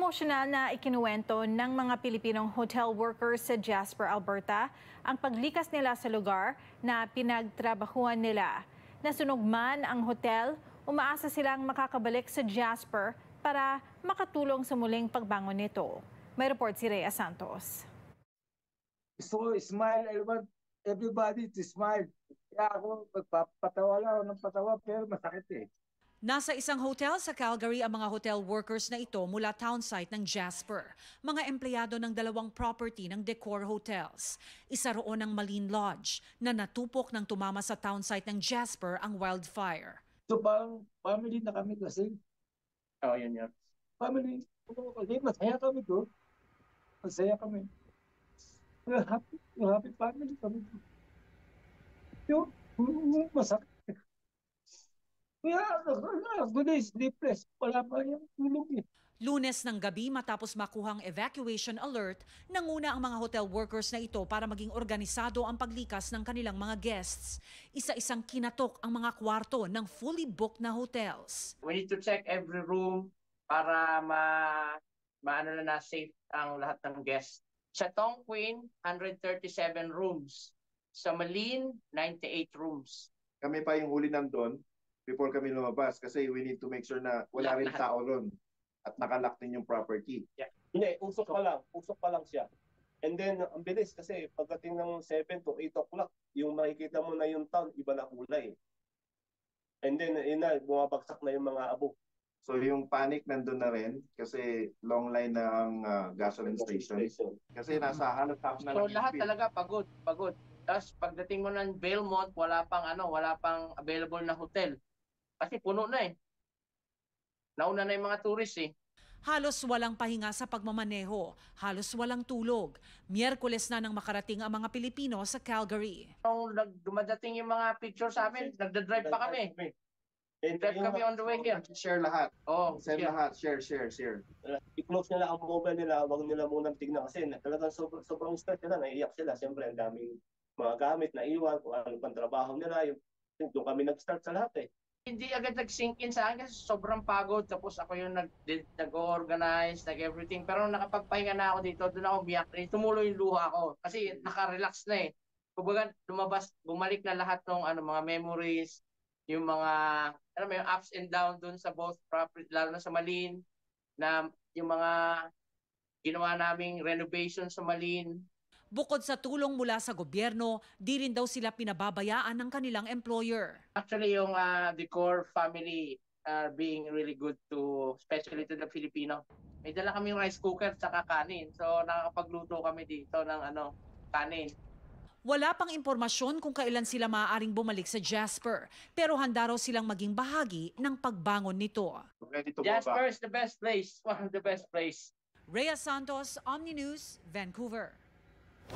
Emosyonal na ikinuwento ng mga Pilipinong hotel workers sa Jasper, Alberta ang paglikas nila sa lugar na pinagtrabahuan nila. Nasunog man ang hotel, umaasa silang makakabalik sa Jasper para makatulong sa muling pagbangon nito. May report si Rhea Santos. So smile, I want everybody to smile. Kaya ako magpapatawa lang ako ng patawa pero masakit eh. Nasa isang hotel sa Calgary ang mga hotel workers na ito mula town site ng Jasper. Mga empleyado ng dalawang property ng Decor Hotels. Isa roon ang Marine Lodge na natupok ng tumama sa town site ng Jasper ang wildfire. So parang family na kami kasi. Yan. Family. Kasi masaya kami doon. Masaya kami. Happy family kami. Yung masakit. Kaya good day, sleepless. Wala pa yung tulog eh. Lunes ng gabi matapos makuhang evacuation alert, nanguna ang mga hotel workers na ito para maging organisado ang paglikas ng kanilang mga guests. Isa-isang kinatok ang mga kwarto ng fully booked na hotels. We need to check every room para maano na safe ang lahat ng guests. Sa Tonquin, 137 rooms. Sa Malin, 98 rooms. Kami pa yung huli nandun before kami lumabas kasi we need to make sure na wala rin tao ron at nakalock din yung property. Yeah. Hindi, usok pa lang siya. And then, ang bilis kasi pagdating ng 7 to 8 o'clock, yung makikita mo na yung town, iba na kulay. And then, bumabagsak na yung mga abo. So yung panic nandun na rin kasi long line na ang gasoline station. Kasi nasa halos half na So lang. lahat talaga pagod. Tapos pagdating mo ng Belmont, wala pang available na hotel. Kasi puno na eh. Nauna na yung mga tourists eh. Halos walang pahinga sa pagmamaneho, halos walang tulog. Miyerkules na nang makarating ang mga Pilipino sa Calgary. Nung dumadating yung mga picture sa amin, nagdadrive pa kami. Drive kami on the way here. Share lahat. Oh, Send lahat. Share. I-close nila ang mobile nila, wag nila munang tignan kasi talagang sobrang stress nila, naiiyak sila. Siyempre, ang daming mga gamit na iwan, kung ano pang trabaho nila. Doon kami nag-start sa lahat eh. Hindi agad nag-sink in sa akin kasi sobrang pagod. Tapos ako yung nag-organize, nag-everything. Pero nakapagpahinga na ako dito, doon ako umiyak. Tumulo yung luha ko kasi naka-relax na eh. Kumbaga bumalik na lahat ng mga memories, yung mga yung ups and down doon sa both property, lalo na sa Malin, na yung mga ginawa naming renovation sa Malin. Bukod sa tulong mula sa gobyerno, di rin daw sila pinababayaan ng kanilang employer. Actually, yung Decor family are being really good to, especially to the Filipino. May dala kami rice cooker at kanin. So nakakapagluto kami dito ng kanin. Wala pang impormasyon kung kailan sila maaaring bumalik sa Jasper, pero handa raw silang maging bahagi ng pagbangon nito. Jasper is the best place, one of the best place. Rhea Santos, Omni News, Vancouver.